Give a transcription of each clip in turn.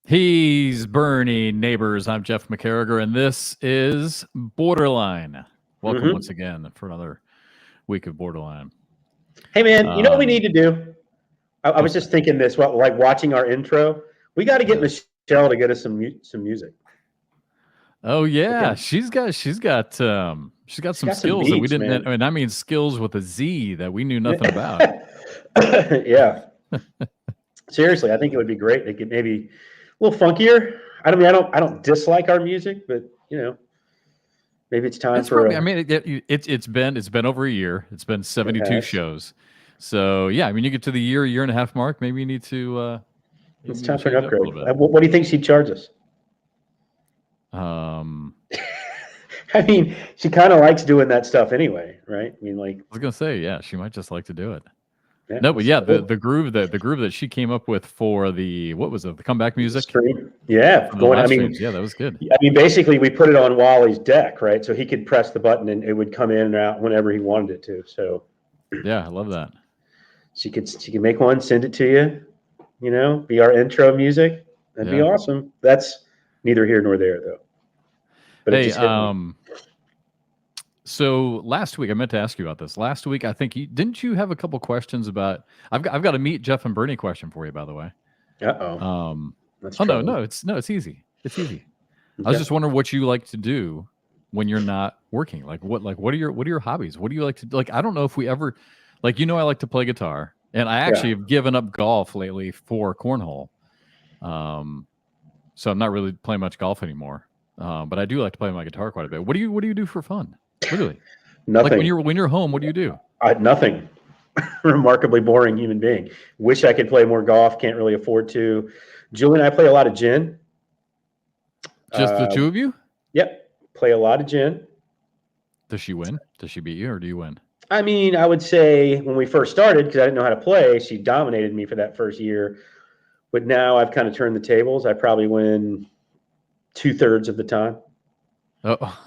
He's Bernie, neighbors. I'm Jeff McCarriger, and this is BoarderLine. Welcome once again for another week of BoarderLine. Hey, man, you know what we need to do? I was just thinking this, like watching our intro. We got to get Michelle to get us some music. Oh yeah, she's got some skills that we didn't. Man. And I mean skills with a Z that we knew nothing about. Yeah. Seriously, I think it would be great to get maybe a little funkier. I don't dislike our music, but maybe it's time for. It's been over a year. It's been 72 shows. So yeah, I mean, you get to the year and a half mark. Maybe you need to. It's time for an upgrade. What do you think she'd charge us? I mean, she kind of likes doing that stuff anyway, right? I mean, like I was gonna say, yeah, she might just like to do it. Yeah, no, but yeah, the groove that she came up with for the comeback music? Stream. Yeah, yeah, that was good. I mean, basically, we put it on Wally's deck, right? So he could press the button and it would come in and out whenever he wanted it to. So yeah, I love that. She could make one, send it to you. Be our intro music. That'd be awesome. That's neither here nor there, though. But hey, so last week I meant to ask you about this. Last week I think didn't you have a couple questions about? I've got a meet Jeff and Bernie question for you, by the way. No, it's easy. It's easy. Okay. I was just wondering what you like to do when you're not working. What are your hobbies? What do you like to like? I don't know if we ever I like to play guitar, and I actually have given up golf lately for cornhole. So I'm not really playing much golf anymore. But I do like to play my guitar quite a bit. What do you do for fun? Literally, nothing. Like when you're home, what do you do? Nothing. Remarkably boring human being. Wish I could play more golf. Can't really afford to. Julie and I play a lot of gin. Just the two of you? Yep. Play a lot of gin. Does she win? Does she beat you, or do you win? I mean, I would say when we first started, because I didn't know how to play, she dominated me for that first year. But now I've kind of turned the tables. I probably win 2/3 of the time. Oh,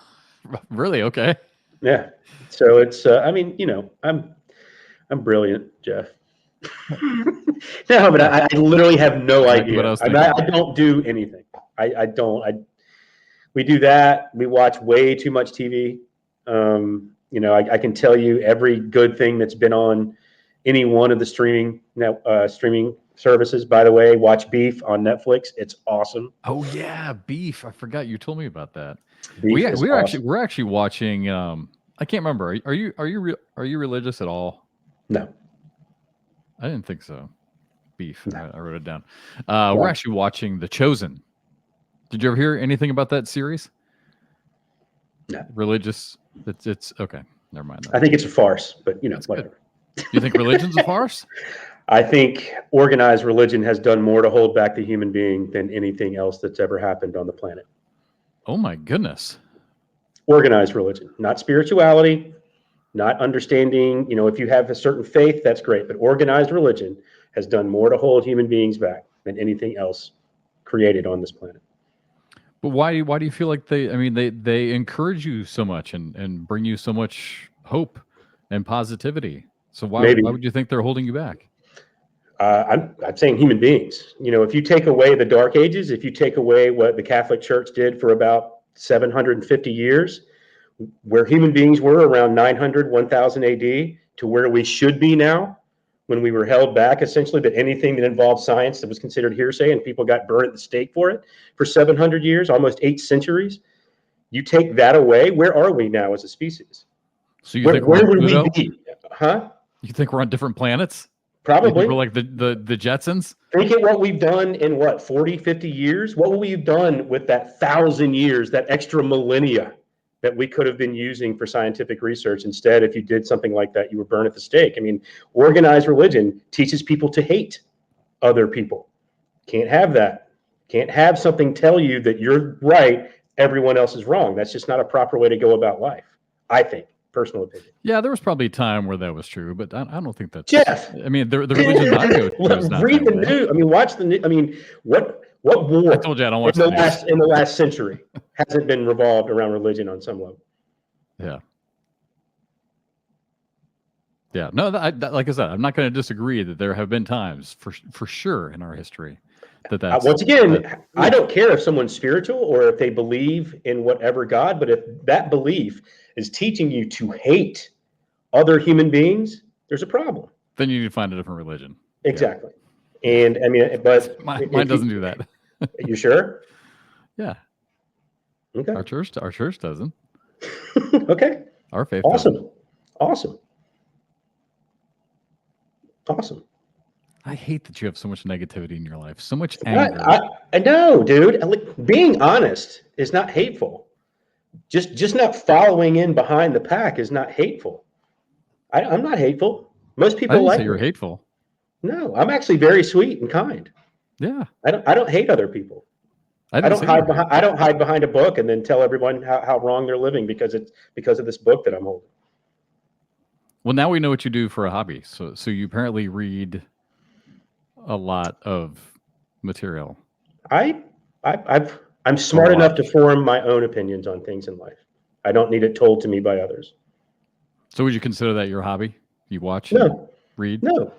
really? Okay. Yeah. So it's, I mean, I'm brilliant, Jeff. No, but I literally have no idea. I don't do anything. I don't. We do that. We watch way too much TV. I can tell you every good thing that's been on any one of the streaming services. By the way, watch Beef on Netflix. It's awesome. Oh yeah, Beef. I forgot you told me about that. We're actually watching. I can't remember. Are you religious at all? No, I didn't think so. Beef. No. I wrote it down. We're actually watching The Chosen. Did you ever hear anything about that series? No. Religious. It's okay. Never mind. I think it's a farce, but whatever. Do you think religion's a farce? I think organized religion has done more to hold back the human being than anything else that's ever happened on the planet. Oh my goodness. Organized religion, not spirituality, not understanding, if you have a certain faith, that's great. But organized religion has done more to hold human beings back than anything else created on this planet. But why do you feel like they encourage you so much and bring you so much hope and positivity? So why would you think they're holding you back? I'm saying human beings. If you take away the Dark Ages, if you take away what the Catholic Church did for about 750 years, where human beings were around 900, 1000 AD to where we should be now, when we were held back, essentially, that anything that involved science that was considered hearsay and people got burned at the stake for it for 700 years, almost 8 centuries. You take that away, where are we now as a species? So you think where would we be? Huh? You think we're on different planets? Probably. We're like the Jetsons? Think of what we've done in 40, 50 years? What would we have done with that 1,000 years, that extra millennia that we could have been using for scientific research? Instead, if you did something like that, you were burned at the stake. I mean, organized religion teaches people to hate other people. Can't have that. Can't have something tell you that you're right, everyone else is wrong. That's just not a proper way to go about life, I think. Personal opinion. Yeah, there was probably a time where that was true, but I don't think that's... Jeff! I mean, the religion I go to is not read the news. I mean, watch the news. I mean, what war I told you I don't watch in the last century hasn't been revolved around religion on some level? Yeah. Yeah. No, like I said, I'm not going to disagree that there have been times for sure in our history that's once again, I don't care if someone's spiritual or if they believe in whatever God, but if that belief is teaching you to hate other human beings, there's a problem. Then you need to find a different religion. Exactly. Yeah. And I mean, but mine doesn't do that. You sure? Yeah. Okay. Our church doesn't. Okay. Our faith. Awesome. Awesome. I hate that you have so much negativity in your life, so much anger. I know, dude. Being honest is not hateful. Just not following in behind the pack is not hateful. I'm not hateful. Most people I didn't like say you're me. hateful. No, I'm actually very sweet and kind. Yeah. I don't hate other people. I don't hide behind a book and then tell everyone how wrong they're living because of this book that I'm holding. Well, now we know what you do for a hobby. So you apparently read a lot of material. I'm smart enough to form my own opinions on things in life. I don't need it told to me by others. So would you consider that your hobby? You watch? No. Read? No.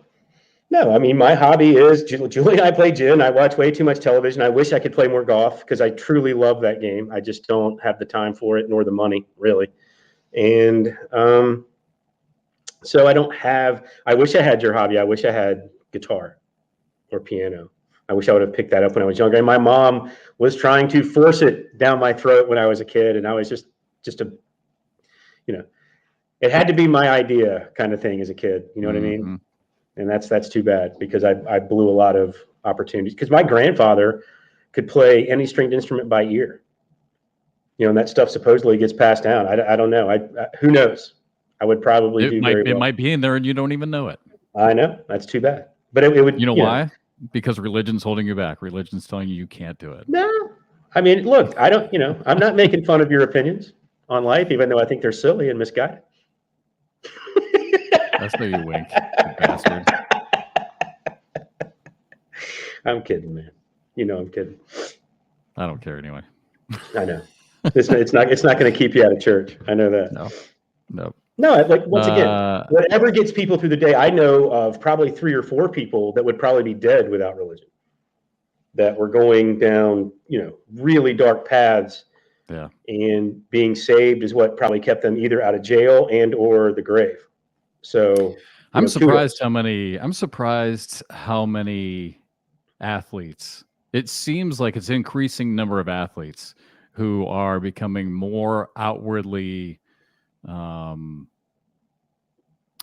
I mean, my hobby is Julie and I play gin. I watch way too much television. I wish I could play more golf because I truly love that game. I just don't have the time for it nor the money, really. And so I wish I had your hobby. I wish I had guitar or piano. I wish I would have picked that up when I was younger. And my mom was trying to force it down my throat when I was a kid. And I was just it had to be my idea kind of thing as a kid. You know what I mean? And that's too bad because I blew a lot of opportunities because my grandfather could play any stringed instrument by ear. And that stuff supposedly gets passed down. I don't know. Who knows? I would probably do very well. It might be in there and you don't even know it. I know. That's too bad. But it would. You know why? Because religion's holding you back. Religion's telling you can't do it. No. I mean, look, I'm not making fun of your opinions on life, even though I think they're silly and misguided. That's no you wink, you bastard. I'm kidding, man. I'm kidding. I don't care anyway. I know. It's not going to keep you out of church. I know that. No. Once again, whatever gets people through the day, I know of probably 3 or 4 people that would probably be dead without religion. That were going down, really dark paths. Yeah. And being saved is what probably kept them either out of jail and or the grave. So I'm surprised how many athletes. It seems like it's an increasing number of athletes who are becoming more outwardly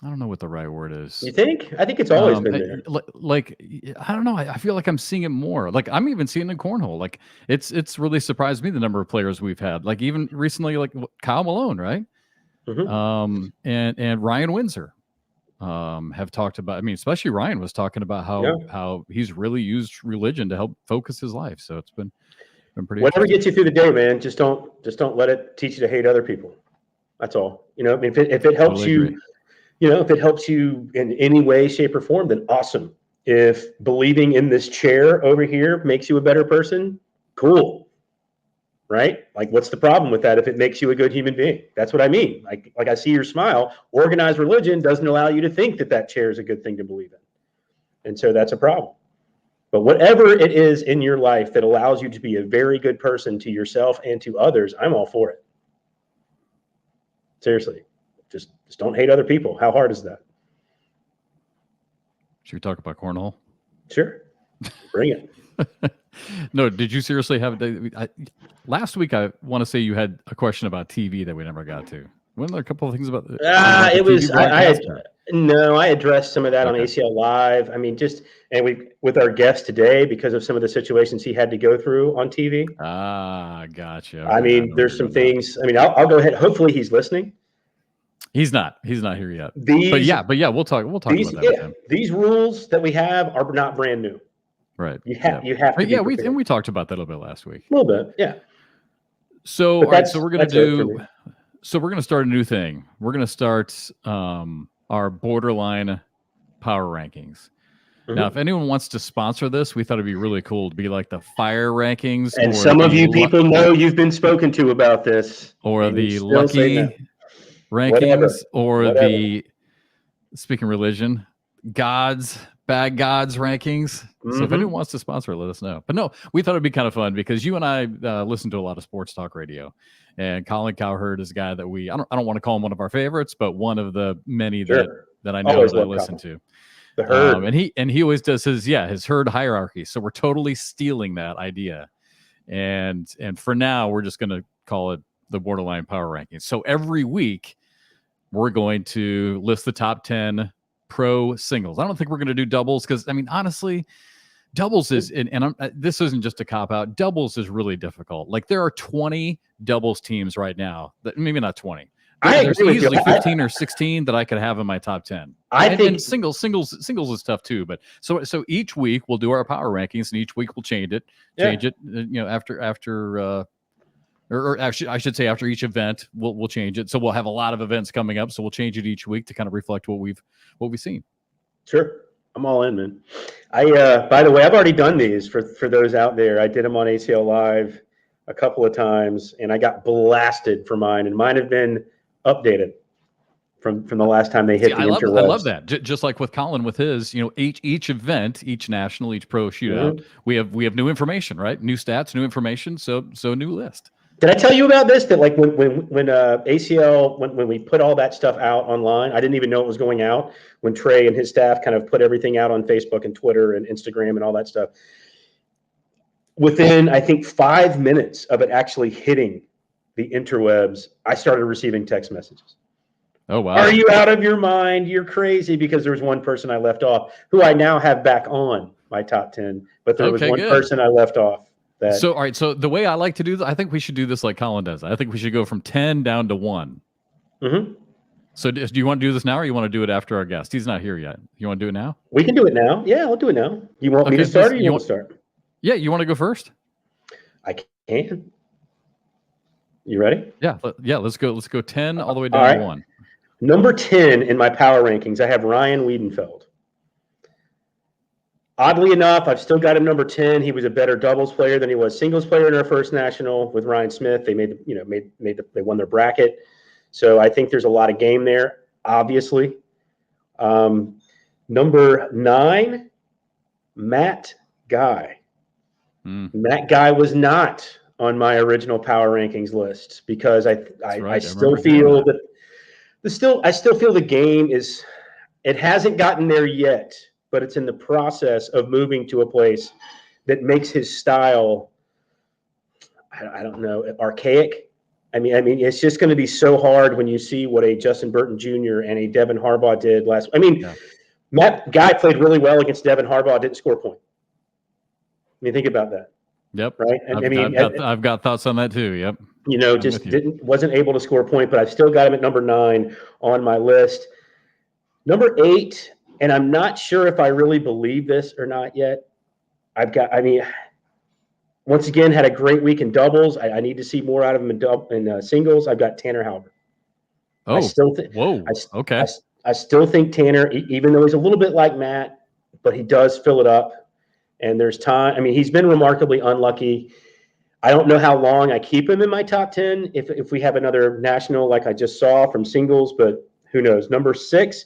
I don't know what the right word is. You think? I think it's always been there. I don't know. I feel like I'm seeing it more. Like I'm even seeing it in cornhole. Like it's really surprised me the number of players we've had. Like even recently, like Kyle Malone, right? Mm-hmm. And Ryan Windsor have talked about. I mean, especially Ryan was talking about how he's really used religion to help focus his life. So it's been pretty. Whatever gets you through the day, man. Just don't let it teach you to hate other people. That's all. I mean, if it helps you. Agree. If it helps you in any way, shape, or form, then awesome. If believing in this chair over here makes you a better person, cool. Right? Like, what's the problem with that if it makes you a good human being? That's what I mean. Like I see your smile. Organized religion doesn't allow you to think that chair is a good thing to believe in. And so that's a problem. But whatever it is in your life that allows you to be a very good person to yourself and to others, I'm all for it. Seriously. Just don't hate other people. How hard is that? Should we talk about cornhole? Sure. Bring it. No, did you seriously have last week? I want to say you had a question about TV that we never got to. Weren't there a couple of things about it was I addressed some of that on ACL Live. I mean, with our guest today because of some of the situations he had to go through on TV. Gotcha. Okay, I mean, there's some things. I mean, I'll go ahead. Hopefully he's listening. He's not here yet. But yeah, we'll talk about that with him. These rules that we have are not brand new. Right. You have to. Yeah, we talked about that a little bit last week. A little bit, yeah. So all right, so we're gonna start a new thing. We're gonna start our BoarderLine Power Rankings. Mm-hmm. Now, if anyone wants to sponsor this, we thought it'd be really cool to be like the fire rankings. And some of you people know you've been spoken to about this. Or the lucky rankings, or the speaking religion, Bad Gods rankings. So if anyone wants to sponsor it, let us know. But no, we thought it'd be kind of fun because you and I listen to a lot of sports talk radio, and Colin Cowherd is a guy that I don't want to call him one of our favorites, but one of the many that I know that I listen to. The herd. And he always does his herd hierarchy. So we're totally stealing that idea. And for now, we're just going to call it the BoarderLine Power Rankings. So every week, we're going to list the top 10 pro singles. I don't think we're going to do doubles because, I mean, honestly, doubles is, and this isn't just a cop out, doubles is really difficult. Like there are 20 doubles teams right now, maybe not 20. There's easily 15 or 16 that I could have in my top 10. I think singles is tough too. But so each week we'll do our power rankings, and each week we'll change it. After I should say after each event we'll change it. So we'll have a lot of events coming up, so we'll change it each week to kind of reflect what we've seen. Sure, I'm all in, man. By the way, I've already done these for those out there. I did them on ACL Live a couple of times, and I got blasted for mine, and mine have been updated from the last time they hit the interwebs. I love that. Just like with Colin with his, each event, each national, each pro shootout, we have new information, right? New stats, new information. So new list. Did I tell you about this? That like when ACL when we put all that stuff out online, I didn't even know it was going out. When Trey and his staff kind of put everything out on Facebook and Twitter and Instagram and all that stuff, within I think 5 minutes of it actually hitting the interwebs, I started receiving text messages. Oh, wow. Are you out of your mind? You're crazy, because there was one person I left off who I now have back on my top 10, but there was one person I left off. So, all right. So the way I like to do this, I think we should do this like Colin does. I think we should go from 10 down to 1. Mm-hmm. So do you want to do this now, or you want to do it after our guest? He's not here yet. You want to do it now? We can do it now. Yeah, I'll do it now. You want me to start, or you want to start? Yeah, you want to go first? I can. You ready? Yeah. Let's go. Let's go 10 all the way down to 1. Number 10 in my power rankings, I have Ryan Wiedenfeld. Oddly enough, I've still got him number 10. He was a better doubles player than he was singles player in our first national with Ryan Smith. They they won their bracket. So I think there's a lot of game there, obviously. Number 9, Matt Guy. Matt Guy was not on my original power rankings list because I still feel that I still feel the game it hasn't gotten there yet, but it's in the process of moving to a place that makes his style, I don't know, archaic. I mean, it's just going to be so hard when you see what a Justin Burton Jr. and a Devon Harbaugh did last. Matt Guy played really well against Devon Harbaugh, didn't score a point. I mean, think about that. Yep. Right. I've got thoughts on that too. Yep. Wasn't able to score a point, but I've still got him at number 9 on my list. Number 8, and I'm not sure if I really believe this or not yet. Once again, had a great week in doubles. I need to see more out of him in singles. I've got Tanner Halbert. Oh, I still think. Whoa. Okay. I still think Tanner, even though he's a little bit like Matt, but he does fill it up. And there's time. I mean, he's been remarkably unlucky. I don't know how long I keep him in my top 10 if we have another national like I just saw from singles, but who knows. Number 6,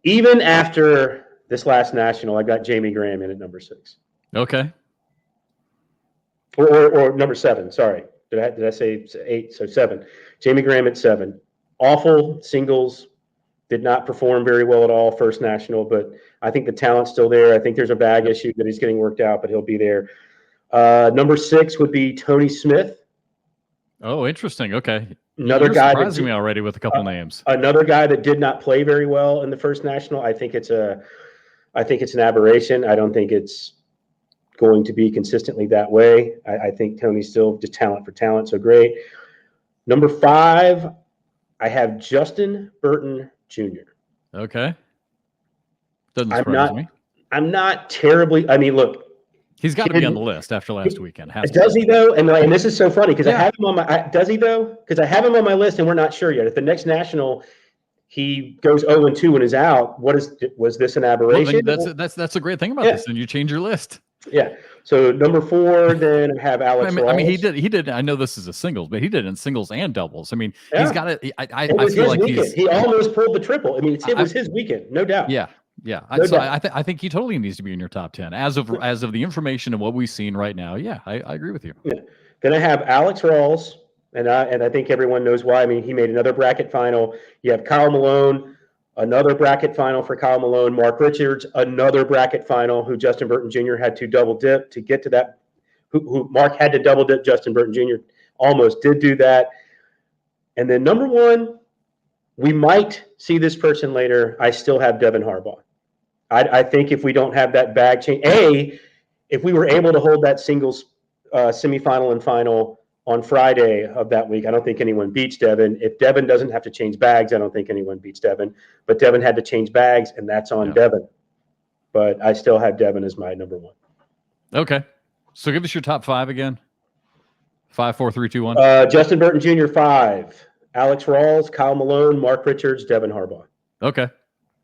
even after this last national, I got Jamie Graham in at number 6. Okay. Or number 7. Sorry, did I say 8? So 7. Jamie Graham at 7. Awful singles. Did not perform very well at all first national, but I think the talent's still there. I think there's a bag issue that he's getting worked out, but he'll be there. Number 6 would be Tony Smith. Oh, interesting. Okay. Another guy surprising me already with a couple names. Another guy that did not play very well in the first national. I think it's an aberration. I don't think it's going to be consistently that way. I think Tony's still just talent for talent. So great. Number 5, I have Justin Burton Jr. Okay. Doesn't surprise me. I'm not terribly. I mean, look. He's got to be on the list after last weekend. Does he though? And this is so funny because I have him on my. Does he though? Because I have him on my list and we're not sure yet. If the next national he goes 0-2 and is out, was this an aberration? Well, that's a great thing about this. And you change your list. Yeah. So number 4, then I have Alex Rawls. I mean, he did. I know this is a singles, but he did it in singles and doubles. I mean, Yeah. he's got it. I was feel his like weekend. He almost pulled the triple. I mean, it was his weekend, no doubt. Yeah. Yeah. No So doubt. I think he totally needs to be in your top 10 as of the information and what we've seen right now. Yeah, I agree with you. Yeah. Then I have Alex Rawls, and I think everyone knows why. I mean, he made another bracket final. You have Kyle Malone, another bracket final for Kyle Malone. Mark Richards, another bracket final, who Justin Burton Jr. had to double dip to get to that. Who Mark had to double dip. Justin Burton Jr. almost did do that. And then number 1, we might see this person later. I still have Devon Harbaugh. I think if we don't have that bag change, if we were able to hold that singles semifinal and final on Friday of that week, I don't think anyone beats Devon. If Devon doesn't have to change bags, I don't think anyone beats Devon. But Devon had to change bags, and that's on Devon. But I still have Devon as my number 1. Okay. So give us your top 5 again. 5, 4, 3, 2, 1. Justin Burton Jr. 5. Alex Rawls, Kyle Malone, Mark Richards, Devon Harbaugh. Okay.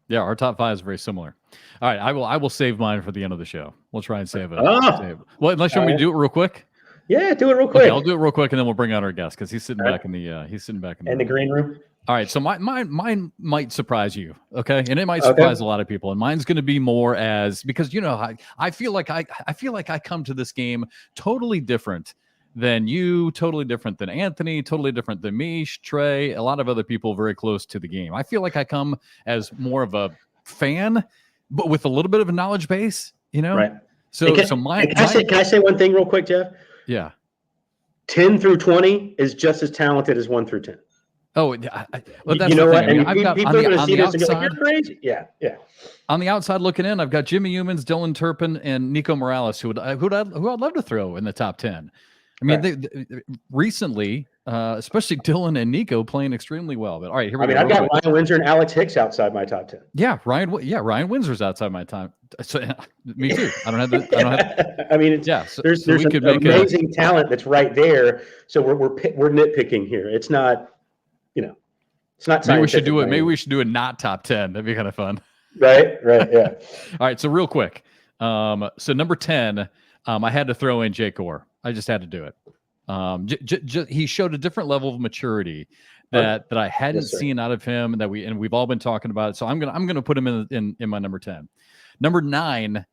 Yeah, our top 5 is very similar. All right, I will save mine for the end of the show. We'll try and save it. Well, unless you want me to do it real quick. Yeah, do it real quick. Okay, I'll do it real quick, and then we'll bring out our guest because he's sitting back in the the green room. All right, so mine might surprise you, okay, and it might surprise a lot of people. And mine's going to be more because I feel like I come to this game totally different than you, totally different than Anthony, totally different than me, Trey, a lot of other people very close to the game. I feel like I come as more of a fan, but with a little bit of a knowledge base, Right. So, can I say one thing real quick, Jeff? Yeah. 10 through 20 is just as talented as 1 through 10. Oh, well, that's you know what? I mean, I've got people are going to see this and go, like, you're crazy. Yeah. On the outside looking in, I've got Jimmy Humans, Dylan Turpin, and Nico Morales, who I'd love to throw in the top 10. I mean, they recently, especially Dylan and Nico, playing extremely well. But all right, here we go. I've got Ryan Windsor and Alex Hicks outside my top 10. Yeah, Ryan Windsor's outside my top. So, me too. I don't have. I mean, there's some amazing talent that's right there. So we're nitpicking here. It's not, it's not. Maybe we should do it. Maybe we should do a not top 10. That'd be kind of fun. Right. Yeah. All right. So real quick. So number 10, I had to throw in Jake Orr. I just had to do it. He showed a different level of maturity that I hadn't seen out of him, and we've all been talking about it. So I'm gonna put him in my number 10. Number 9,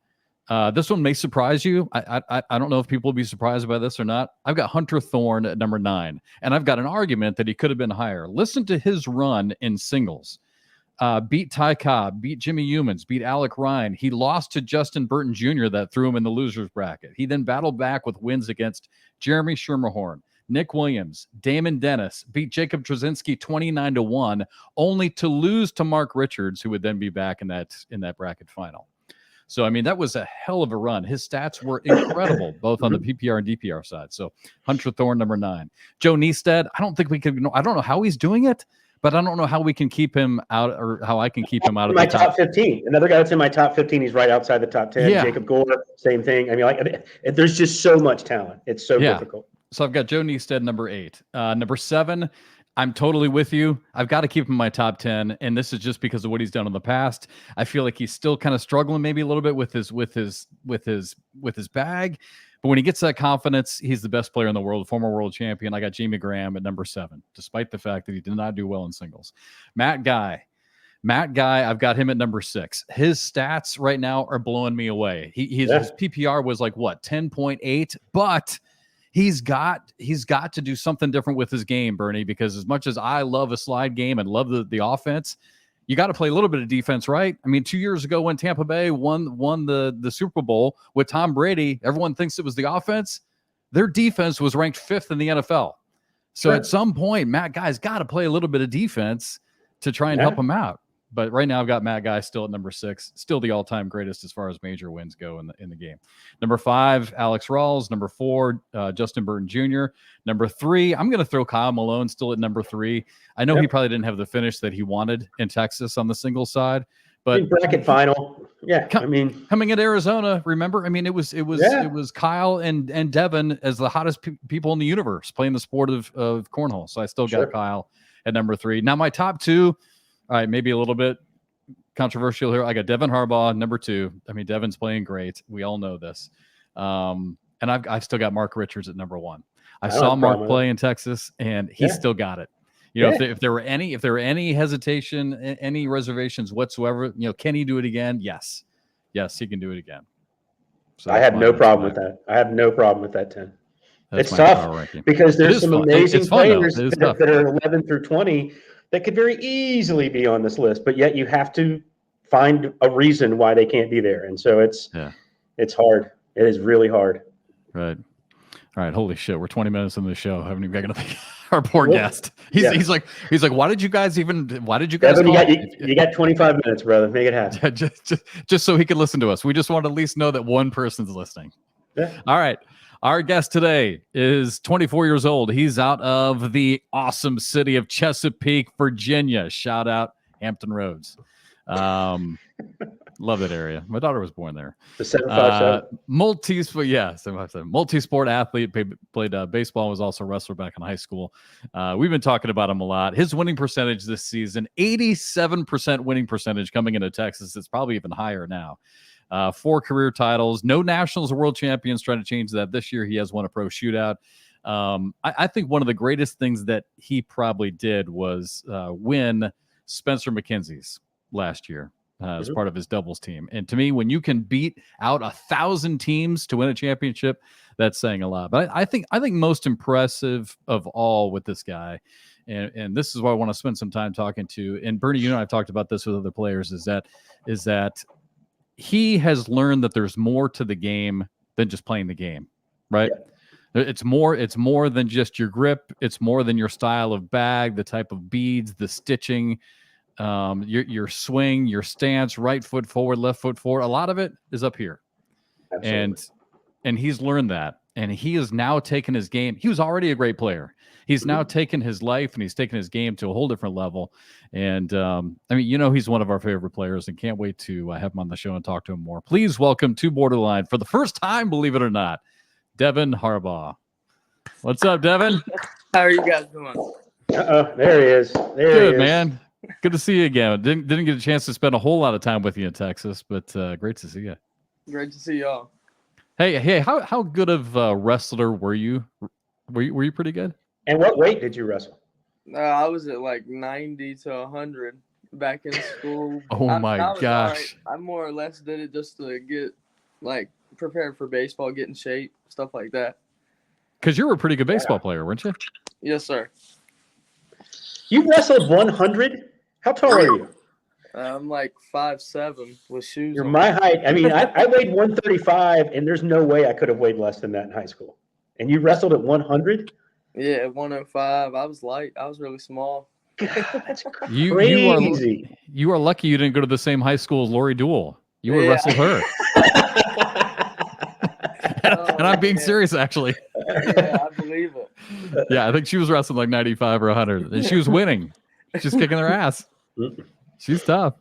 this one may surprise you. I don't know if people will be surprised by this or not. I've got Hunter Thorne at number 9, and I've got an argument that he could have been higher. Listen to his run in singles. Beat Ty Cobb, beat Jimmy Humans, beat Alec Ryan. He lost to Justin Burton Jr. that threw him in the losers bracket. He then battled back with wins against Jeremy Schermerhorn, Nick Williams, Damon Dennis, beat Jacob Trzynski 29-1, only to lose to Mark Richards, who would then be back in that bracket final. So, I mean, that was a hell of a run. His stats were incredible, both on the PPR and DPR side. So, Hunter Thorne, number 9. Joe Neested, I don't know how he's doing it, but I don't know how we can keep him out, or how I can keep him out of my top 15. Another guy that's in my top 15, he's right outside the top 10. Yeah. Jacob Gore, same thing. I mean, there's just so much talent. It's so difficult. So I've got Joe Neested, number 8. Number 7, I'm totally with you. I've got to keep him in my top 10, and this is just because of what he's done in the past. I feel like he's still kind of struggling maybe a little bit with his bag. But when he gets that confidence, he's the best player in the world, former world champion. I got Jamie Graham at number 7, despite the fact that he did not do well in singles. Matt Guy, I've got him at number 6. His stats right now are blowing me away. His PPR was like, 10.8, but he's got to do something different with his game, Bernie, because as much as I love a slide game and love the offense, you got to play a little bit of defense, right? I mean, 2 years ago when Tampa Bay won the Super Bowl with Tom Brady, everyone thinks it was the offense. Their defense was ranked 5th in the NFL. So at some point, Matt Guy's got to play a little bit of defense to try and help him out. But right now, I've got Matt Guy still at number 6, still the all-time greatest as far as major wins go in the game. Number 5, Alex Rawls. Number 4, Justin Burton Jr. Number 3, I'm going to throw Kyle Malone still at number 3. I know he probably didn't have the finish that he wanted in Texas on the singles side, but bracket final, coming into Arizona, remember? I mean, it was Kyle and Devon as the hottest people in the universe playing the sport of cornhole. So I still got Kyle at number 3. Now my top 2. All right, maybe a little bit controversial here. I got Devon Harbaugh, number 2. I mean, Devon's playing great. We all know this. And I've still got Mark Richards at number 1. I I don't saw have a Mark problem with play in Texas, and he Yeah. still got it. You know, Yeah. if there were any hesitation, any reservations whatsoever, you know, can he do it again? Yes, he can do it again. So I have no problem with that. I have no problem with that 10. That's It's my tough power ranking. because there's some fun. amazing It's fun, though. players It is that are 11 through 20 that could very easily be on this list, but yet you have to find a reason why they can't be there. And so it's hard. It is really hard. Right. All right. Holy shit. We're 20 minutes into the show. I haven't even got to our poor guest. He's like, why did you guys Devon, you got 25 minutes, brother. Make it happen. just so he could listen to us. We just want to at least know that one person's listening. Yeah. All right. Our guest today is 24 years old. He's out of the awesome city of Chesapeake, Virginia. Shout out Hampton Roads. Love that area. My daughter was born there. The 757. Multi-sport athlete, played baseball, was also a wrestler back in high school. We've been talking about him a lot. His winning percentage this season, 87% winning percentage coming into Texas. It's probably even higher now. 4 career titles, no nationals or world champions. Trying to change that this year. He has won a pro shootout. I think one of the greatest things that he probably did was win Spencer McKenzie's last year as part of his doubles team. And to me, when you can beat out 1,000 teams to win a championship, that's saying a lot. But I think most impressive of all with this guy, and this is what I want to spend some time talking to. And Bernie, you know, I've talked about this with other players. Is that he has learned that there's more to the game than just playing the game, right? Yeah. It's more than just your grip. It's more than your style of bag, the type of beads, the stitching, your swing, your stance, right foot forward, left foot forward. A lot of it is up here. Absolutely. And he's learned that. And he has now taken his game. He was already a great player. He's now taken his life and he's taken his game to a whole different level. And I mean, you know, he's one of our favorite players and can't wait to have him on the show and talk to him more. Please welcome to BoarderLine for the first time, believe it or not, Devon Harbaugh. What's up, Devon? How are you guys doing? There he is. Good, man. Good to see you again. Didn't get a chance to spend a whole lot of time with you in Texas, but great to see you. Great to see y'all. Hey, how good of a wrestler were you? Were you pretty good? And what weight did you wrestle? I was at like 90 to 100 back in school. Oh my gosh! Right. I more or less did it just to get like prepared for baseball, get in shape, stuff like that. Because you were a pretty good baseball player, weren't you? Yes, sir. You wrestled 100? How tall are you? I'm like 5'7" with shoes. You're my height. I mean, I weighed 135, and there's no way I could have weighed less than that in high school. And you wrestled at 100? Yeah, at 105. I was light. I was really small. God, that's crazy. You are lucky you didn't go to the same high school as Lori Duell. You would wrestle her. And I'm being serious, actually. Yeah, I believe it. Yeah, I think she was wrestling like 95 or 100. And she was winning. She's kicking their ass. She's tough.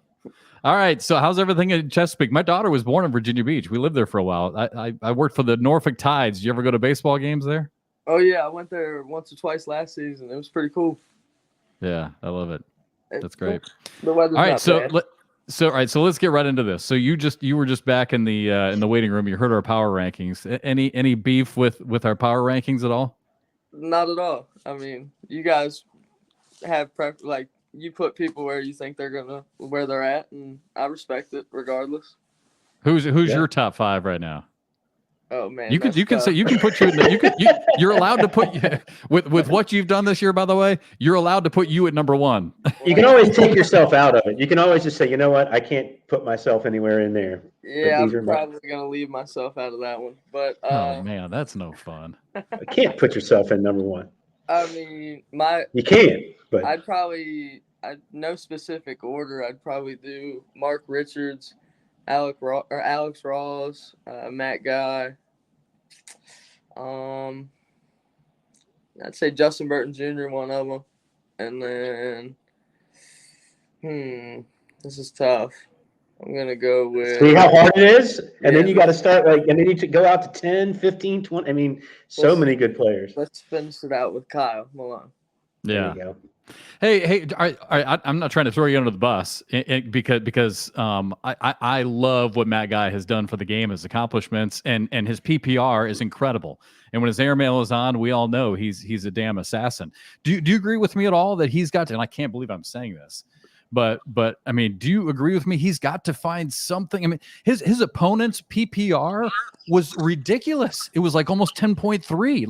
All right. So how's everything in Chesapeake? My daughter was born in Virginia Beach. We lived there for a while. I worked for the Norfolk Tides. Did you ever go to baseball games there? Oh, yeah. I went there once or twice last season. It was pretty cool. Yeah, I love it. That's great. The weather's all right. not bad. So let's get right into this. So you were just back in the waiting room. You heard our power rankings. Any beef with our power rankings at all? Not at all. I mean, you guys have like you put people where you think where they're at, and I respect it regardless. Who's your top 5 right now? Oh man, you can say you can put you're allowed to put with what you've done this year. By the way, you're allowed to put you at number 1. You can always take yourself out of it. You can always just say, you know what, I can't put myself anywhere in there. Yeah, I'm probably gonna leave myself out of that one. But oh man, that's no fun. I can't put yourself in number 1. I mean, you can, but I'd no specific order. I'd probably do Mark Richards, Alex Ross, Matt Guy. I'd say Justin Burton Jr. one of them, and then this is tough. I'm gonna go with. See how hard it is, and then you got to start and then you need to go out to 10, 15, 20. I mean, so many good players. Let's finish it out with Kyle Malone. There you go. Hey, I'm not trying to throw you under the bus because I love what Matt Guy has done for the game, his accomplishments, and his PPR is incredible. And when his airmail is on, we all know he's a damn assassin. Do you agree with me at all that he's got to? And I can't believe I'm saying this, but I mean, do you agree with me? He's got to find something. I mean, his opponent's PPR was ridiculous. It was like almost 10.3.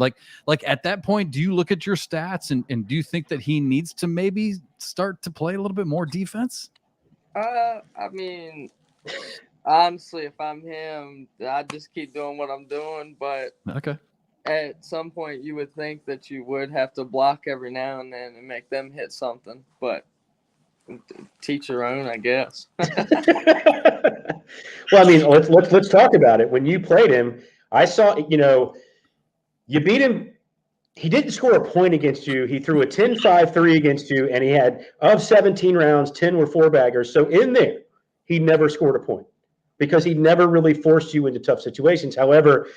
Like at that point, do you look at your stats and do you think that he needs to maybe start to play a little bit more defense? I mean, honestly, if I'm him, I just keep doing what I'm doing. But okay, at some point, you would think that you would have to block every now and then and make them hit something. But teach your own, I guess. Well, I mean, let's talk about it. When you played him, I saw, you beat him. He didn't score a point against you. He threw a 10-5-3 against you, and he had, of 17 rounds, 10 were four-baggers. So in there, he never scored a point because he never really forced you into tough situations. However,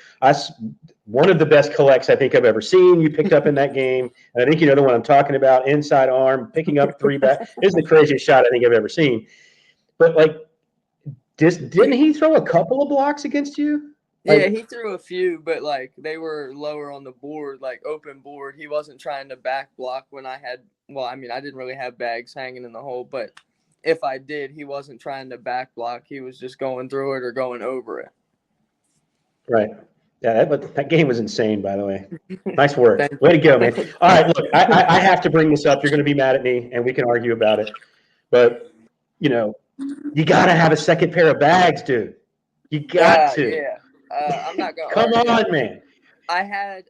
one of the best collects I think I've ever seen you picked up in that game. And I think you know the one I'm talking about, inside arm, picking up three back. This is the craziest shot I think I've ever seen. But, like, didn't he throw a couple of blocks against you? Yeah, he threw a few, but like they were lower on the board, like open board. He wasn't trying to back block when I had. Well, I mean, I didn't really have bags hanging in the hole, but if I did, he wasn't trying to back block. He was just going through it or going over it. Right. Yeah, that game was insane, by the way. Nice work. Way to go, man. All right, look, I have to bring this up. You're going to be mad at me, and we can argue about it. But, you got to have a second pair of bags, dude. You got to. Yeah. I'm not going to Come on, man. I had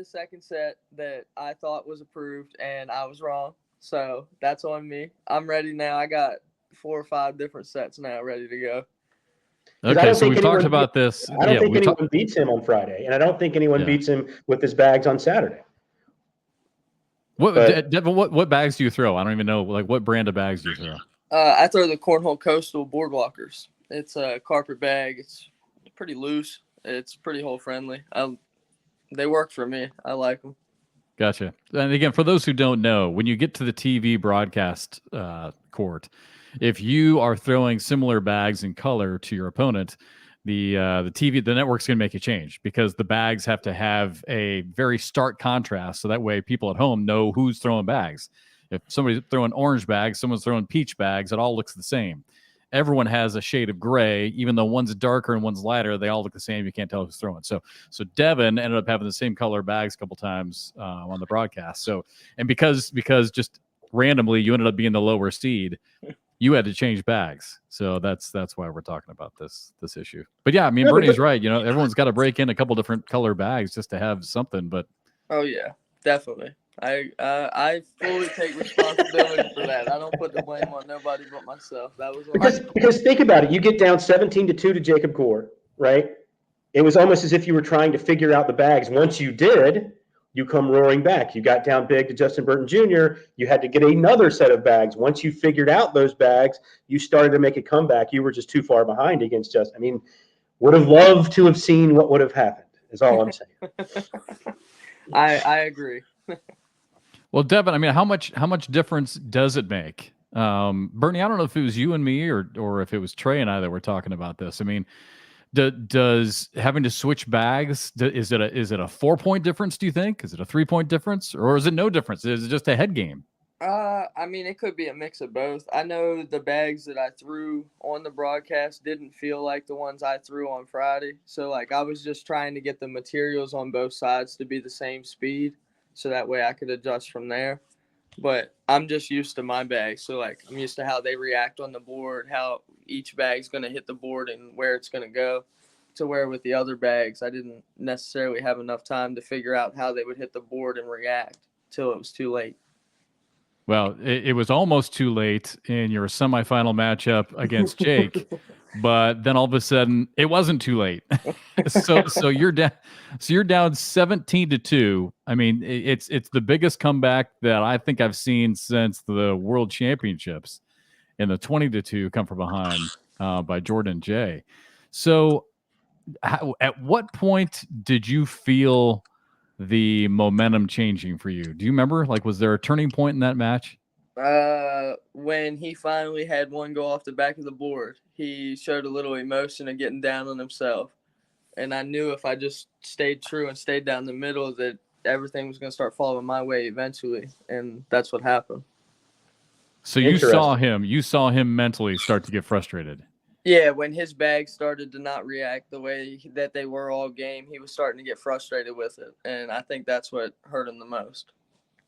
a second set that I thought was approved, and I was wrong. So that's on me. I'm ready now. I got 4 or 5 different sets now ready to go. Okay, so we've talked about this. I don't think anyone beats him on Friday, and I don't think anyone beats him with his bags on Saturday. Devon, what bags do you throw? I don't even know. Like, what brand of bags do you throw? I throw the Cornhole Coastal Boardwalkers. It's a carpet bag. It's pretty loose. It's pretty hole friendly. They work for me. I like them. Gotcha. And again, for those who don't know, when you get to the TV broadcast court, if you are throwing similar bags in color to your opponent, the network's going to make a change because the bags have to have a very stark contrast, so that way people at home know who's throwing bags. If somebody's throwing orange bags, someone's throwing peach bags, it all looks the same. Everyone has a shade of gray, even though one's darker and one's lighter. They all look the same. You can't tell who's throwing. So Devon ended up having the same color bags a couple times on the broadcast. So, and because just randomly you ended up being the lower seed, you had to change bags. So that's why we're talking about this issue. But yeah, I mean, Bernie's right. Everyone's got to break in a couple different color bags just to have something. But oh yeah, definitely. I fully take responsibility for that. I don't put the blame on nobody but myself. That was because think about it. You get down 17-2 to Jacob Gore, right? It was almost as if you were trying to figure out the bags. Once you did, you come roaring back. You got down big to Justin Burton Jr. You had to get another set of bags. Once you figured out those bags, you started to make a comeback. You were just too far behind against Justin. I mean, would have loved to have seen what would have happened, is all I'm saying. I agree. Well, Devon, I mean, how much difference does it make? Bernie, I don't know if it was you and me or if it was Trey and I that were talking about this. I mean, does having to switch bags, is it a 4-point difference, do you think? Is it a 3-point difference? Or is it no difference? Is it just a head game? I mean, it could be a mix of both. I know the bags that I threw on the broadcast didn't feel like the ones I threw on Friday. So, like, I was just trying to get the materials on both sides to be the same speed, so that way I could adjust from there. But I'm just used to my bag. So, like, I'm used to how they react on the board, how each bag's going to hit the board and where it's going to go, to where with the other bags, I didn't necessarily have enough time to figure out how they would hit the board and react till it was too late. Well, it was almost too late in your semifinal matchup against Jake, but then all of a sudden it wasn't too late. so you're down 17-2. I mean, it's the biggest comeback that I think I've seen since the World Championships, and the 20-2 come from behind by Jordan J. So at what point did you feel the momentum changing for you? Do you remember? Like, was there a turning point in that match? When he finally had one go off the back of the board, he showed a little emotion of getting down on himself. And I knew if I just stayed true and stayed down the middle that everything was going to start falling my way eventually. And that's what happened. So you saw him mentally start to get frustrated. Yeah, when his bags started to not react the way that they were all game, he was starting to get frustrated with it. And I think that's what hurt him the most.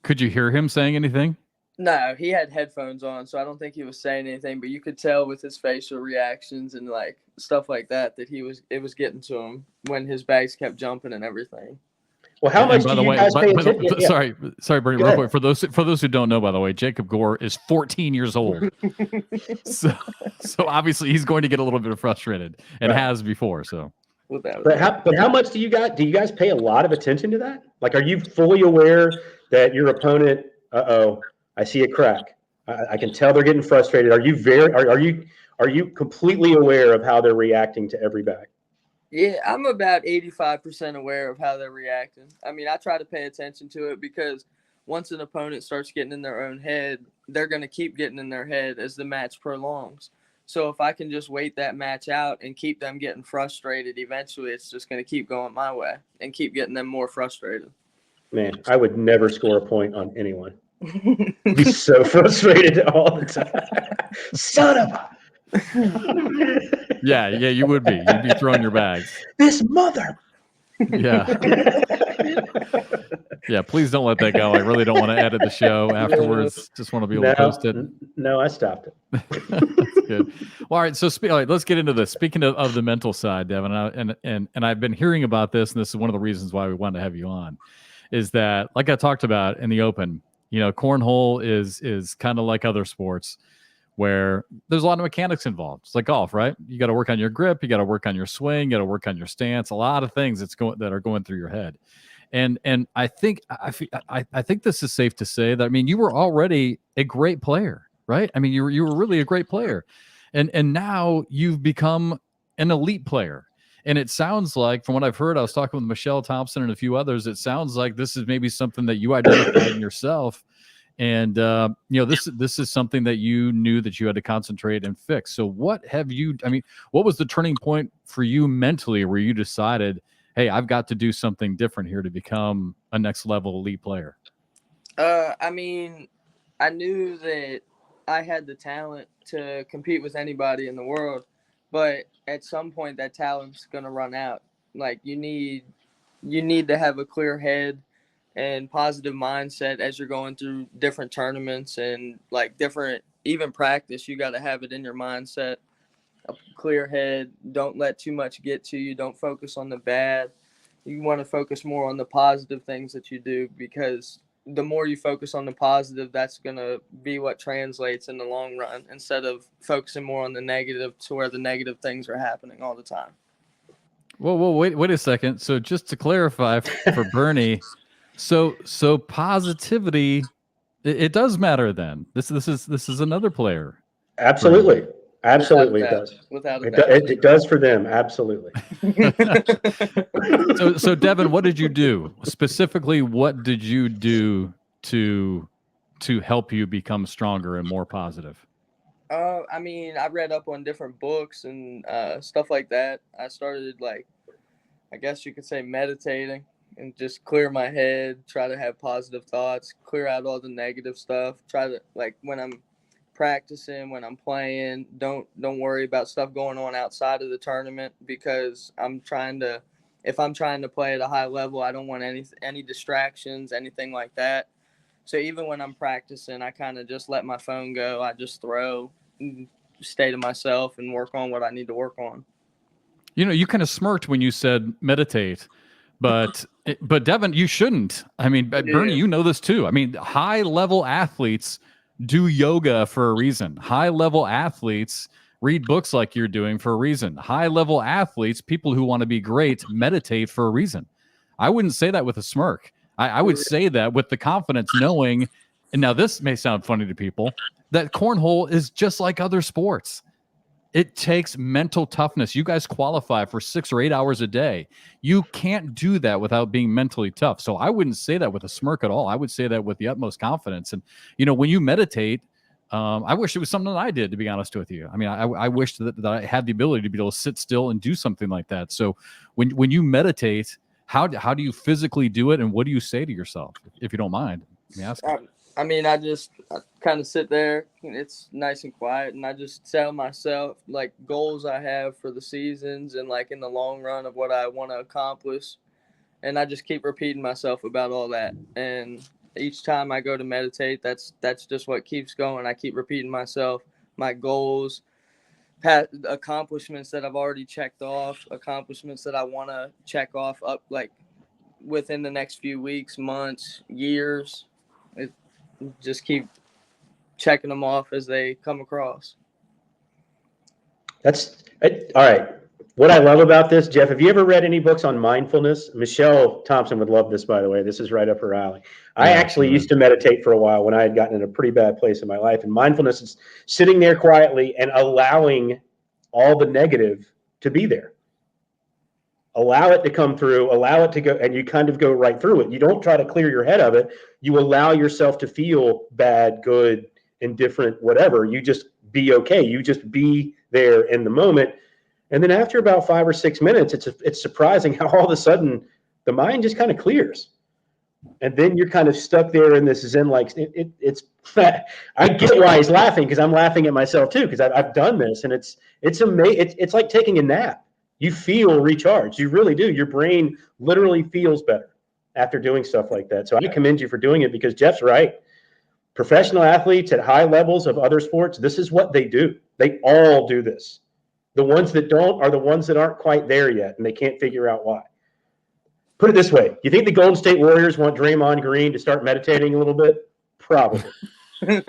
Could you hear him saying anything? No, he had headphones on, so I don't think he was saying anything, but you could tell with his facial reactions and like stuff like that it was getting to him when his bags kept jumping and everything. Well, how much do you guys pay attention? Sorry, Bernie, real quick. For those who don't know, by the way, Jacob Gore is 14 years old. so obviously he's going to get a little bit frustrated and has before. So, but how much do you guys pay a lot of attention to that? Like, are you fully aware that your opponent? I see a crack. I can tell they're getting frustrated. Are you completely aware of how they're reacting to every bag? Yeah, I'm about 85% aware of how they're reacting. I mean, I try to pay attention to it because once an opponent starts getting in their own head, they're going to keep getting in their head as the match prolongs. So if I can just wait that match out and keep them getting frustrated, eventually it's just going to keep going my way and keep getting them more frustrated. Man, I would never score a point on anyone. I'd be so frustrated all the time. Son of a... Yeah, you would be. You'd be throwing your bags. This mother. Yeah. Yeah, please don't let that go. I really don't want to edit the show afterwards. Just want to be able to post it. No, I stopped it. That's good. Well, all right, so all right, let's get into this. Speaking of the mental side, Devon, and I've been hearing about this, and this is one of the reasons why we wanted to have you on, is that, like I talked about in the open, cornhole is kind of like other sports where there's a lot of mechanics involved. It's like golf, right? You got to work on your grip, you got to work on your swing, you got to work on your stance. A lot of things that are going through your head. And I think this is safe to say that, I mean, you were already a great player, right? I mean, you were really a great player, and now you've become an elite player. And it sounds like, from what I've heard, I was talking with Michelle Thompson and a few others, it sounds like this is maybe something that you identified in yourself. And, this is something that you knew that you had to concentrate and fix. So what was the turning point for you mentally where you decided, hey, I've got to do something different here to become a next level elite player? I mean, I knew that I had the talent to compete with anybody in the world, but at some point that talent's going to run out. Like, you need to have a clear head and positive mindset as you're going through different tournaments and like different, even practice. You got to have it in your mindset, a clear head. Don't let too much get to you. Don't focus on the bad. You want to focus more on the positive things that you do, because the more you focus on the positive, that's going to be what translates in the long run, instead of focusing more on the negative to where the negative things are happening all the time. Well, wait a second. So just to clarify for Bernie, so positivity, it does matter then. This is another player. Absolutely. Absolutely, it does. Without a doubt. It does for them. Absolutely. So Devon, what did you do specifically? What did you do to help you become stronger and more positive? I mean, I read up on different books and stuff like that. I started, like, I guess you could say, meditating and just clear my head, try to have positive thoughts, clear out all the negative stuff. Try to, like, when I'm practicing, when I'm playing, don't worry about stuff going on outside of the tournament, because if I'm trying to play at a high level, I don't want any distractions, anything like that. So even when I'm practicing, I kind of just let my phone go. I just throw, stay to myself, and work on what I need to work on. You kind of smirked when you said meditate, but Devon, you shouldn't. I mean, Bernie, you know this too. I mean, high level athletes do yoga for a reason. High level athletes read books like you're doing for a reason. High level athletes, people who want to be great, meditate for a reason. I wouldn't say that with a smirk. I would say that with the confidence, knowing, and now this may sound funny to people, that cornhole is just like other sports. It takes mental toughness. You guys qualify for 6 or 8 hours a day. You can't do that without being mentally tough. So I wouldn't say that with a smirk at all. I would say that with the utmost confidence. And, when you meditate, I wish it was something that I did, to be honest with you. I mean, I wish that I had the ability to be able to sit still and do something like that. So when you meditate, how do you physically do it? And what do you say to yourself, if you don't mind me asking? I kind of sit there, and it's nice and quiet, and I just tell myself like goals I have for the seasons and like in the long run of what I want to accomplish. And I just keep repeating myself about all that. And each time I go to meditate, that's just what keeps going. I keep repeating myself, my goals, accomplishments that I've already checked off, accomplishments that I want to check off up like within the next few weeks, months, years. Just keep checking them off as they come across. That's all right. What I love about this, Jeff, have you ever read any books on mindfulness? Michelle Thompson would love this, by the way. This is right up her alley. I actually used to meditate for a while when I had gotten in a pretty bad place in my life. And mindfulness is sitting there quietly and allowing all the negative to be there. Allow it to come through, allow it to go, and you kind of go right through it. You don't try to clear your head of it. You allow yourself to feel bad, good, indifferent, whatever. You just be okay. You just be there in the moment. And then after about 5 or 6 minutes, it's surprising how all of a sudden the mind just kind of clears. And then you're kind of stuck there in this zen-like. It's I get why he's laughing, because I'm laughing at myself too, because I've done this, and it's amazing. It's like taking a nap. You feel recharged. You really do. Your brain literally feels better after doing stuff like that. So I commend you for doing it, because Jeff's right. Professional athletes at high levels of other sports, this is what they do. They all do this. The ones that don't are the ones that aren't quite there yet, and they can't figure out why. Put it this way. You think the Golden State Warriors want Draymond Green to start meditating a little bit? Probably. I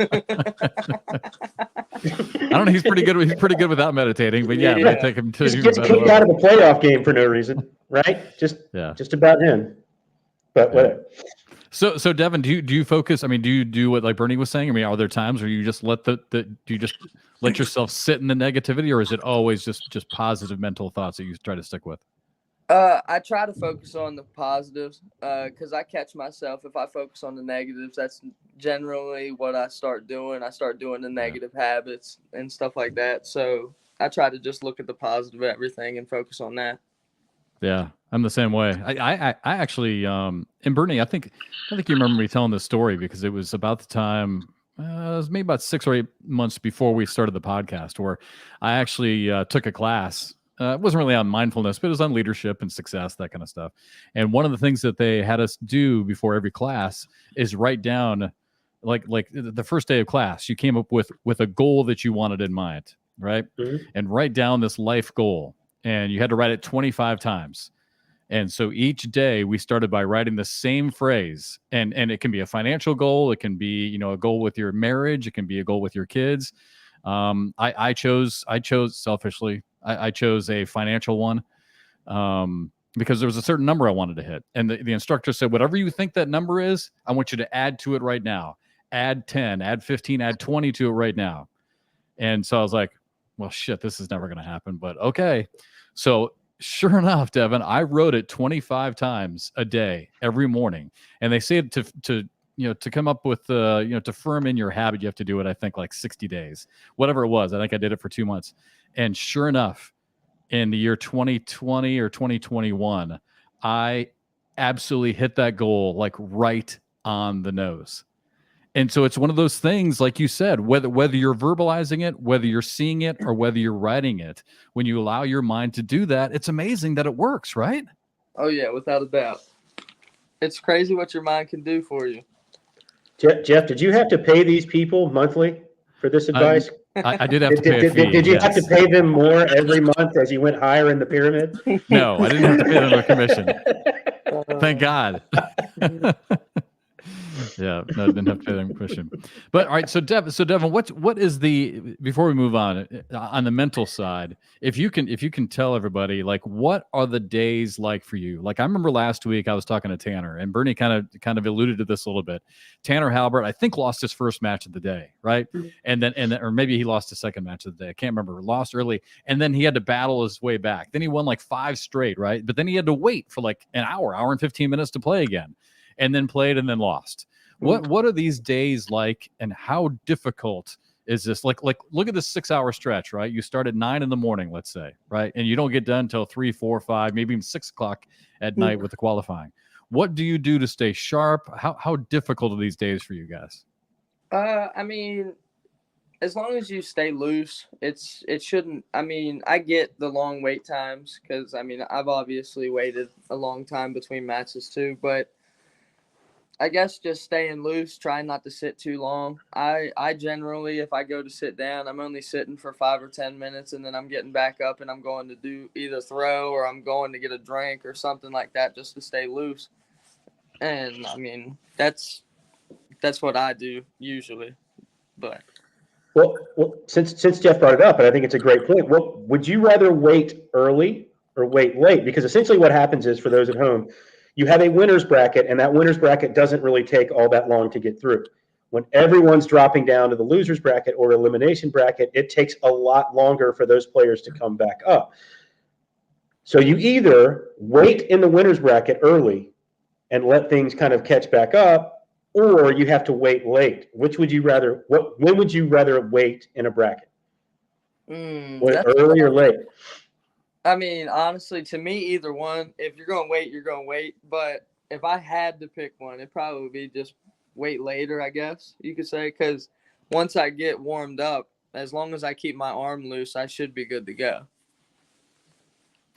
don't know. He's pretty good. He's pretty good without meditating, but yeah. I take him to just gets kicked out of the playoff game for no reason, right? Just about him. But whatever. So Devon, do you focus? I mean, do you do what like Bernie was saying? I mean, are there times where you just let do you just let yourself sit in the negativity, or is it always just positive mental thoughts that you try to stick with? I try to focus on the positives, because I catch myself if I focus on the negatives. That's generally what I start doing. I start doing the negative habits and stuff like that. So I try to just look at the positive of everything and focus on that. Yeah, I'm the same way. I actually, and Bernie, I think you remember me telling this story, because it was about the time, it was maybe about 6 or 8 months before we started the podcast, where I actually took a class. It wasn't really on mindfulness, but it was on leadership and success, that kind of stuff. And one of the things that they had us do before every class is write down, like the first day of class, you came up with a goal that you wanted in mind, right? Mm-hmm. And write down this life goal. And you had to write it 25 times. And so each day we started by writing the same phrase. And it can be a financial goal. It can be, a goal with your marriage. It can be a goal with your kids. I chose selfishly, I chose a financial one, because there was a certain number I wanted to hit. And the instructor said, whatever you think that number is, I want you to add to it right now. Add 10, add 15, add 20 to it right now. And so I was like, well, shit, this is never going to happen, but okay. So sure enough, Devon, I wrote it 25 times a day, every morning. And they say to come up with, to firm in your habit, you have to do it, I think, like 60 days, whatever it was. I think I did it for 2 months. And sure enough, in the year 2020 or 2021, I absolutely hit that goal, like right on the nose. And so it's one of those things, like you said, whether you're verbalizing it, whether you're seeing it, or whether you're writing it, when you allow your mind to do that, it's amazing that it works, right? Oh, yeah, without a doubt. It's crazy what your mind can do for you. Jeff, did you have to pay these people monthly for this advice? I did have to pay a fee. Did you have to pay them more every month as you went higher in the pyramid? No, I didn't have to pay them a commission. Thank God. Yeah, no, didn't have to pay that question. But all right, so Devon, what is the, before we move on the mental side, if you can tell everybody, like, what are the days like for you? Like, I remember last week I was talking to Tanner, and Bernie kind of alluded to this a little bit. Tanner Halbert, I think, lost his first match of the day, right? And then or maybe he lost his second match of the day. I can't remember. Lost early, and then he had to battle his way back. Then he won like 5 straight, right? But then he had to wait for like an hour and 15 minutes to play again, and then played and then lost. What are these days like, and how difficult is this? Like look at this 6-hour stretch, right? You start at 9 a.m, let's say, right? And you don't get done until 3, 4, 5, maybe even 6 o'clock at night with the qualifying. What do you do to stay sharp? How difficult are these days for you guys? I mean, as long as you stay loose, it shouldn't. I mean, I get the long wait times because I've obviously waited a long time between matches too, but I guess just staying loose, trying not to sit too long. I generally, if I go to sit down, I'm only sitting for 5 or 10 minutes, and then I'm getting back up and I'm going to do either throw or I'm going to get a drink or something like that just to stay loose. And that's what I do usually. But Well, since Jeff brought it up, and I think it's a great point. Well, would you rather wait early or wait late? Because essentially what happens is, for those at home, you have a winner's bracket, and that winner's bracket doesn't really take all that long to get through. When everyone's dropping down to the loser's bracket or elimination bracket, it takes a lot longer for those players to come back up. So you either wait in the winner's bracket early and let things kind of catch back up, or you have to wait late. Which would you rather? When would you rather wait in a bracket? Early or late? Honestly, to me, either one. If you're going to wait, you're going to wait. But if I had to pick one, it'd probably be just wait later, I guess you could say. Because once I get warmed up, as long as I keep my arm loose, I should be good to go.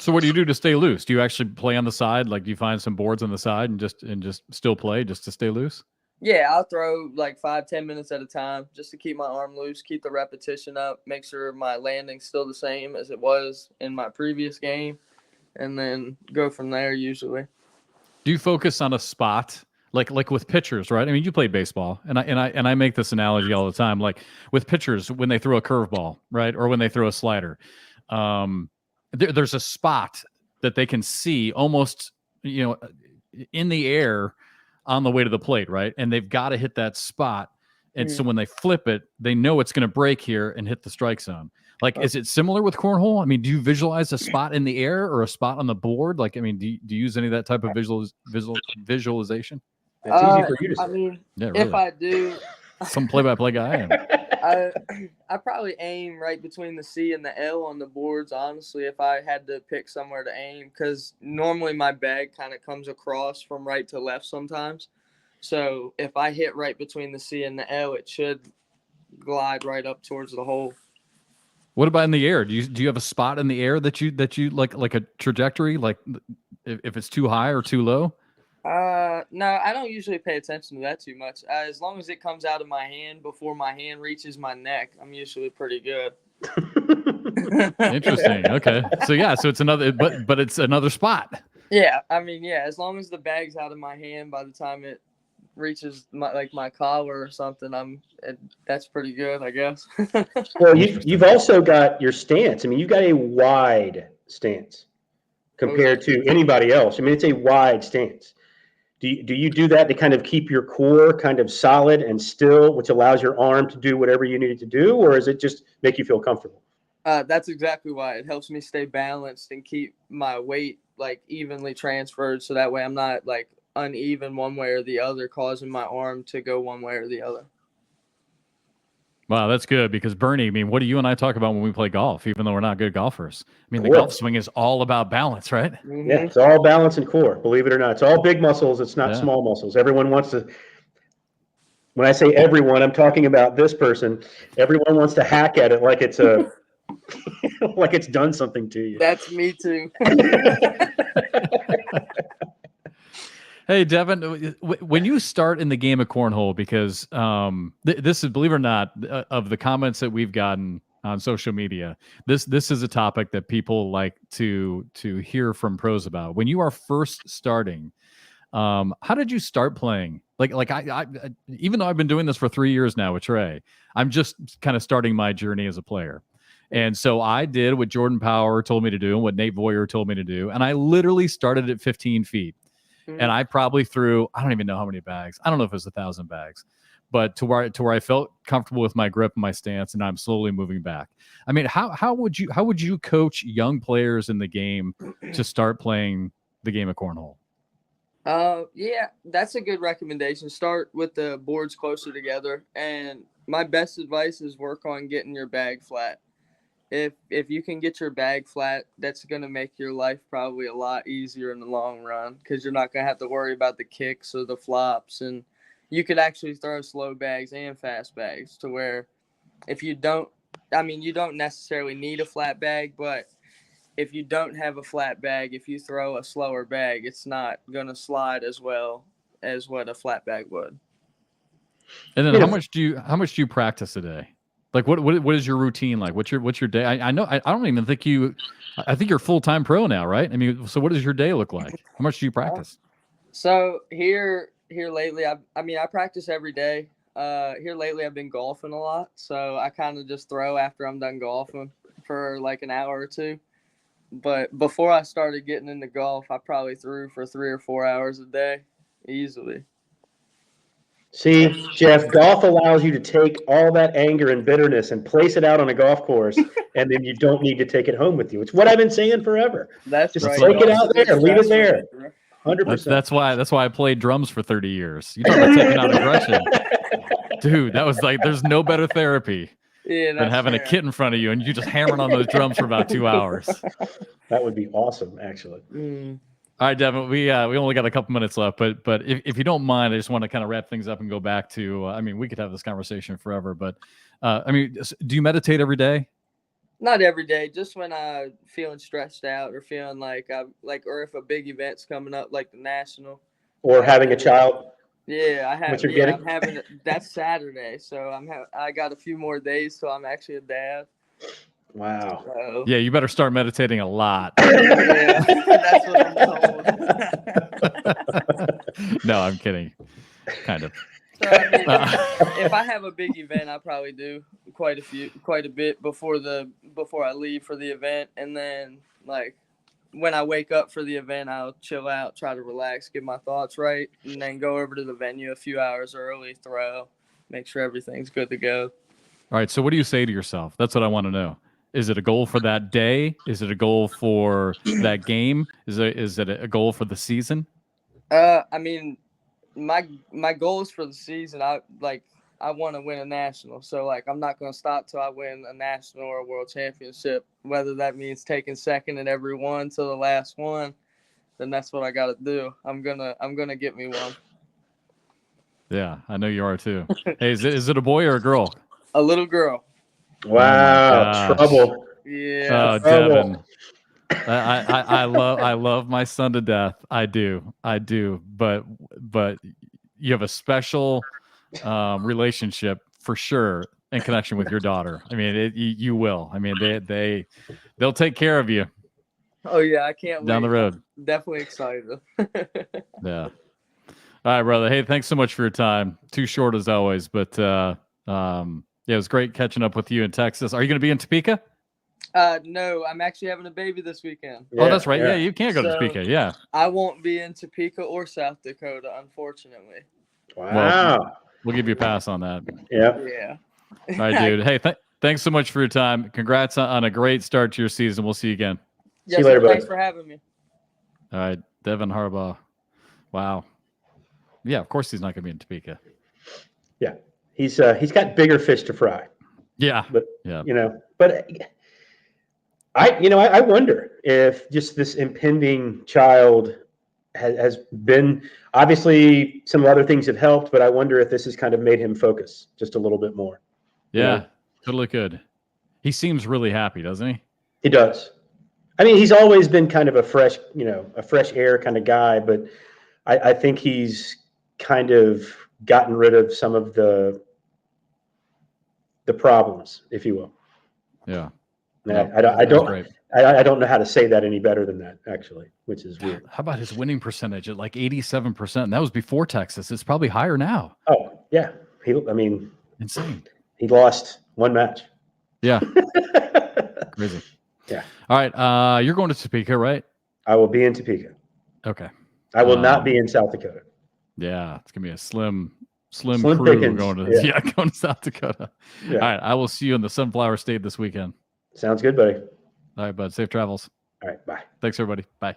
So what do you do to stay loose? Do you actually play on the side? Like, do you find some boards on the side and just still play just to stay loose? Yeah, I'll throw like 5-10 minutes at a time just to keep my arm loose, keep the repetition up, make sure my landing's still the same as it was in my previous game, and then go from there usually. Do you focus on a spot? Like with pitchers, right? I mean, you play baseball, and I make this analogy all the time. Like with pitchers, when they throw a curveball, right, or when they throw a slider, there's a spot that they can see almost, in the air on the way to the plate, right? And they've got to hit that spot. And so when they flip it, they know it's going to break here and hit the strike zone. Like, is it similar with cornhole? I mean, do you visualize a spot in the air or a spot on the board? Like, I mean, do you use any of that type of visualization? That's easy for you to say. Yeah, really. If I do, some play-by-play guy. I probably aim right between the C and the L on the boards, honestly, if I had to pick somewhere to aim, because normally my bag kind of comes across from right to left sometimes. So if I hit right between the C and the L, it should glide right up towards the hole. What about in the air? Do you have a spot in the air that you like a trajectory, like if it's too high or too low? No, I don't usually pay attention to that too much. As long as it comes out of my hand before my hand reaches my neck, I'm usually pretty good. Interesting. Okay. So it's another, but it's another spot. Yeah. As long as the bag's out of my hand by the time it reaches my collar or something, that's pretty good, I guess. Well, you've also got your stance. I mean, you've got a wide stance compared to anybody else. I mean, it's a wide stance. Do you do that to kind of keep your core kind of solid and still, which allows your arm to do whatever you need it to do, or is it just make you feel comfortable? That's exactly why. It helps me stay balanced and keep my weight like evenly transferred, so that way I'm not like uneven one way or the other, causing my arm to go one way or the other. Wow, that's good, because Bernie, I mean, what do you and I talk about when we play golf, even though we're not good golfers? I mean, the golf swing is all about balance, right? Mm-hmm. Yeah, it's all balance and core, believe it or not. It's all big muscles. It's not small muscles. Everyone wants to, when I say everyone, I'm talking about this person. Everyone wants to hack at it like it's like it's done something to you. That's me too. Hey, Devon, when you start in the game of cornhole, because this is, believe it or not, of the comments that we've gotten on social media, this is a topic that people like to hear from pros about. When you are first starting, How did you start playing? Like I even though I've been doing this for 3 years now with Trey, I'm just kind of starting my journey as a player. And so I did what Jordan Power told me to do and what Nate Voyer told me to do. And I literally started at 15 feet. And I probably threw, I don't even know how many bags. I don't know if it was 1,000 bags, but to where I felt comfortable with my grip and my stance, and I'm slowly moving back. I mean, how would you coach young players in the game to start playing the game of cornhole? Yeah, that's a good recommendation. Start with the boards closer together, and my best advice is work on getting your bag flat. If you can get your bag flat, that's going to make your life probably a lot easier in the long run, because you're not going to have to worry about the kicks or the flops, and you could actually throw slow bags and fast bags to where if you don't, you don't necessarily need a flat bag, but if you don't have a flat bag, if you throw a slower bag, it's not going to slide as well as what a flat bag would. And then how much do you practice a day? Like what is your routine like? What's your day? I know I don't even think I think you're full-time pro now, right? I mean, so what does your day look like? How much do you practice? So here lately, I practice every day. Here lately, I've been golfing a lot, so I kind of just throw after I'm done golfing for like an hour or two. But before I started getting into golf, I probably threw for 3 or 4 hours a day, easily. See, Jeff, golf allows you to take all that anger and bitterness and place it out on a golf course, and then you don't need to take it home with you. It's what I've been saying forever. That's just right. take it out there, leave it there. 100%. That's why I played drums for 30 years. You talk about taking out aggression, dude. That was like, there's no better therapy than having a kid in front of you and you just hammering on those drums for about 2 hours. That would be awesome, actually. All right, Devon, we only got a couple minutes left, but if you don't mind, I just want to kind of wrap things up and go back to, we could have this conversation forever, but do you meditate every day? Not every day, just when I'm feeling stressed out or feeling or if a big event's coming up, like the national. Or having a child. Yeah, I'm having that's Saturday, so I got a few more days till I'm actually a dad. Wow. So, yeah, you better start meditating a lot. Yeah, that's what I'm told. No, I'm kidding. Kind of. So, if I have a big event, I probably do quite a bit before I leave for the event, and then when I wake up for the event, I'll chill out, try to relax, get my thoughts right, and then go over to the venue a few hours early, throw, make sure everything's good to go. All right. So what do you say to yourself? That's what I want to know. Is it a goal for that day? Is it a goal for that game? Is it a goal for the season? My goals for the season, I want to win a national. So I'm not going to stop till I win a national or a world championship. Whether that means taking second in every one till the last one, then that's what I got to do. I'm gonna get me one. Yeah, I know you are too. Hey, is it a boy or a girl? A little girl. Wow, trouble. Yeah. Oh, Devon. I love my son to death. I do. But you have a special relationship for sure in connection with your daughter. You will. They'll take care of you. Oh yeah, I can't down wait. The road. I'm definitely excited. Yeah. All right, brother. Hey, thanks so much for your time. Too short as always, but it was great catching up with you in Texas. Are you going to be in Topeka? No, I'm actually having a baby this weekend. Yeah, oh, that's right. Yeah, you can't go to Topeka. Yeah. I won't be in Topeka or South Dakota, unfortunately. Wow. Well, we'll give you a pass on that. Yeah. All right, dude. Hey, thanks so much for your time. Congrats on a great start to your season. We'll see you again. Yes, see you later, buddy. Thanks for having me. All right, Devon Harbaugh. Wow. Yeah, of course he's not going to be in Topeka. Yeah. He's got bigger fish to fry. Yeah. But I wonder if just this impending child has been, obviously some other things have helped, but I wonder if this has kind of made him focus just a little bit more. Yeah, totally could. He seems really happy, doesn't he? He does. He's always been kind of a fresh air kind of guy, but I think he's kind of gotten rid of some of the problems, if you will. Yeah. Yeah, No, I that was don't. great. I don't know how to say that any better than that, actually, which is weird. How about his winning percentage at like 87%? That was before Texas. It's probably higher now. Oh, yeah. Insane. He lost one match. Yeah. Crazy. Yeah. All right. You're going to Topeka, right? I will be in Topeka. Okay. I will not be in South Dakota. Yeah. It's going to be a slim crew pickings. going to South Dakota. Yeah. All right. I will see you in the Sunflower State this weekend. Sounds good, buddy. All right, bud. Safe travels. All right. Bye. Thanks, everybody. Bye.